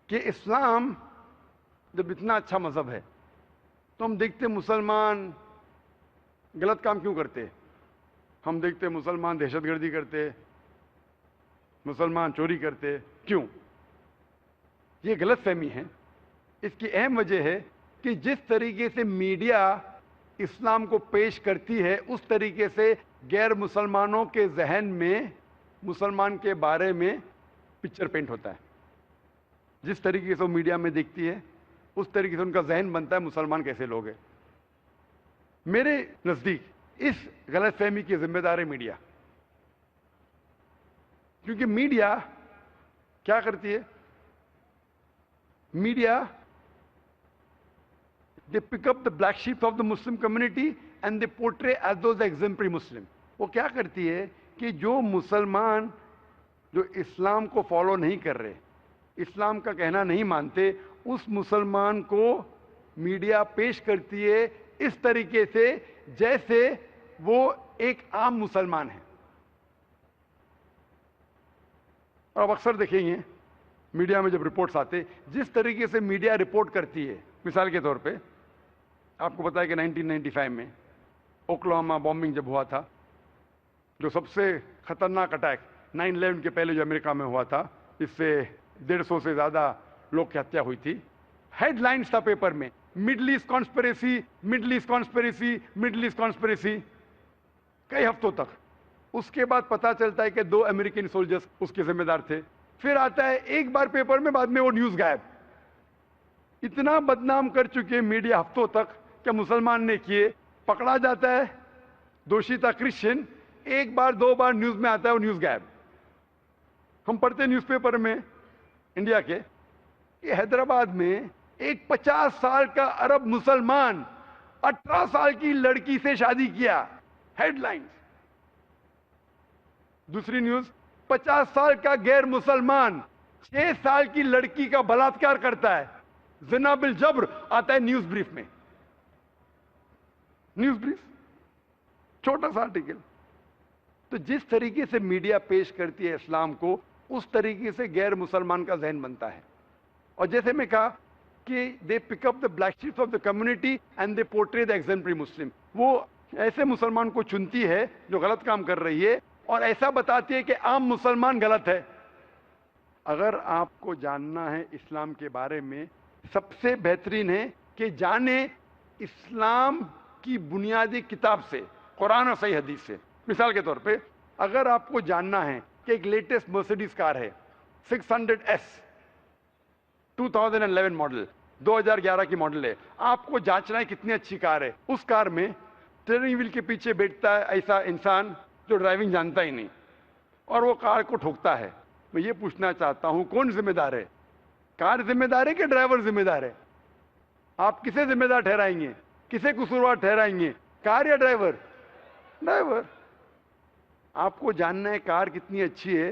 کہ اسلام جب اتنا اچھا مذہب ہے تو ہم دیکھتے مسلمان غلط کام کیوں کرتے؟ ہم دیکھتے مسلمان دہشت گردی کرتے، مسلمان چوری کرتے، کیوں؟ یہ غلط فہمی ہے۔ اس کی اہم وجہ ہے کہ جس طریقے سے میڈیا اسلام کو پیش کرتی ہے اس طریقے سے غیر مسلمانوں کے ذہن میں مسلمان کے بارے میں پکچر پینٹ ہوتا ہے۔ جس طریقے سے وہ میڈیا میں دیکھتی ہے اس طریقے سے ان کا ذہن بنتا ہے مسلمان کیسے لوگ ہیں۔ میرے نزدیک اس غلط فہمی کی ذمہ دار ہے میڈیا، کیونکہ میڈیا کیا کرتی ہے؟ Media they pick up the black sheep of the Muslim community and they portray as those exemplary Muslim۔ وہ کیا کرتی ہے کہ جو مسلمان جو اسلام کو فالو نہیں کر رہے، اسلام کا کہنا نہیں مانتے، اس مسلمان کو میڈیا پیش کرتی ہے اس طریقے سے جیسے وہ ایک عام مسلمان ہے۔ اور اب اکثر دیکھیں گے میڈیا میں جب رپورٹس آتے، جس طریقے سے میڈیا رپورٹ کرتی ہے، مثال کے طور پہ آپ کو پتا ہے کہ 1995 میں اوکلاہوما بامبنگ جب ہوا تھا، جو سب سے خطرناک اٹیک 9/11 کے پہلے جو امریکہ میں ہوا تھا، اس سے 150 سے زیادہ لوگ کی ہتیا ہوئی تھی۔ ہیڈ لائنز تھا پیپر میں، middle east conspiracy, middle east conspiracy, middle east conspiracy, کئی ہفتوں تک۔ اس کے بعد پتا چلتا ہے کہ 2 امریکن سولجرز اس کے ذمہ دار تھے۔ پھر آتا ہے ایک بار پیپر میں، بعد میں وہ نیوز غائب۔ اتنا بدنام کر چکے میڈیا ہفتوں تک کہ مسلمان نے کیے، پکڑا جاتا ہے، دوشی تھا کرسچن، ایک بار 2 بار نیوز میں آتا ہے، وہ نیوز غائب۔ ہم پڑھتے نیوز پیپر میں انڈیا کے کہ حیدرآباد میں ایک 50 سال کا عرب مسلمان 18 سال کی لڑکی سے شادی کیا، ہیڈ لائنز۔ دوسری نیوز، 50 سال کا غیر مسلمان 6 سال کی لڑکی کا بلاತ್ಕಾರ کرتا ہے، زنا بالجبر، آتا ہے نیوز بریف میں۔ نیوز بریف، چھوٹا سا آرٹیکل۔ تو جس طریقے سے میڈیا پیش کرتی ہے اسلام کو، اس طریقے سے غیر مسلمان کا ذہن بنتا ہے۔ اور جیسے میں کہا کہ they pick up the black sheeps of the community and they portray the exemplary Muslim. وہ ایسے مسلمان کو چنتی ہے جو غلط کام کر رہی ہے اور ایسا بتاتی ہے کہ عام مسلمان غلط ہے۔ اگر آپ کو جاننا ہے اسلام کے بارے میں، سب سے بہترین ہے کہ جانیں اسلام کی بنیادی کتاب سے، قرآن اور صحیح حدیث سے۔ مثال کے طور پہ اگر آپ کو جاننا ہے کہ ایک لیٹسٹ مرسیڈیز کار ہے 600S 2011 ماڈل، 2011 کی ماڈل ہے، آپ کو جانچنا ہے کتنی اچھی کار ہے۔ اس کار میں اسٹیئرنگ ویل کے پیچھے بیٹھتا ہے ایسا انسان جو ڈرائیونگ جانتا ہی نہیں، اور وہ کار کو ٹھوکتا ہے۔ میں یہ پوچھنا چاہتا ہوں کون ذمہ دار ہے؟ کار ذمہ دار ہے کہ ڈرائیور ذمہ دار ہے؟ آپ کسے ذمہ دار ٹھہرائیں گے؟ کسے قصوروار ٹھہرائیں گے، کار یا ڈرائیور؟ ڈرائیور۔ آپ کو جاننا ہے کار کتنی اچھی ہے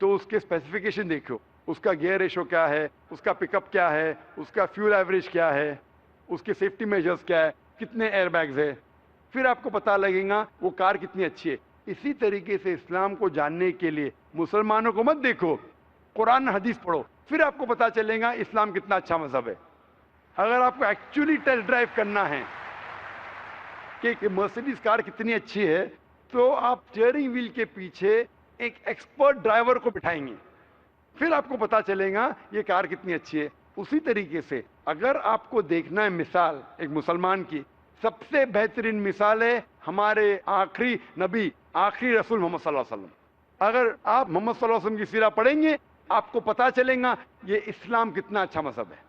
تو اس کے اسپیسیفکیشن دیکھو، اس کا گیئر ریشو کیا ہے، اس کا پک اپ کیا ہے، اس کا فیول ایوریج کیا ہے، اس کے سیفٹی میجرز کیا ہے، کتنے ایئر بیگز ہے، پھر آپ کو پتہ لگے گا وہ کار کتنی اچھی ہے۔ اسی طریقے سے اسلام کو جاننے کے لیے مسلمانوں کو مت دیکھو، قرآن حدیث پڑھو، پھر آپ کو پتہ چلے گا اسلام کتنا اچھا مذہب ہے۔ اگر آپ کو ایکچولی ٹیسٹ ڈرائیو کرنا ہے کہ مرسیڈیز کار کتنی اچھی ہے، تو آپ اسٹیئرنگ ویل کے پیچھے ایک ایکسپرٹ ڈرائیور کو بٹھائیں گے، پھر آپ کو پتا چلے گا یہ کار کتنی اچھی ہے۔ اسی طریقے سے اگر آپ کو دیکھنا ہے مثال ایک مسلمان کی، سب سے بہترین مثال ہے ہمارے آخری نبی، آخری رسول محمد صلی اللہ علیہ وسلم۔ اگر آپ محمد صلی اللہ علیہ وسلم کی سیرہ پڑھیں گے، آپ کو پتا چلے گا یہ اسلام کتنا اچھا مذہب ہے۔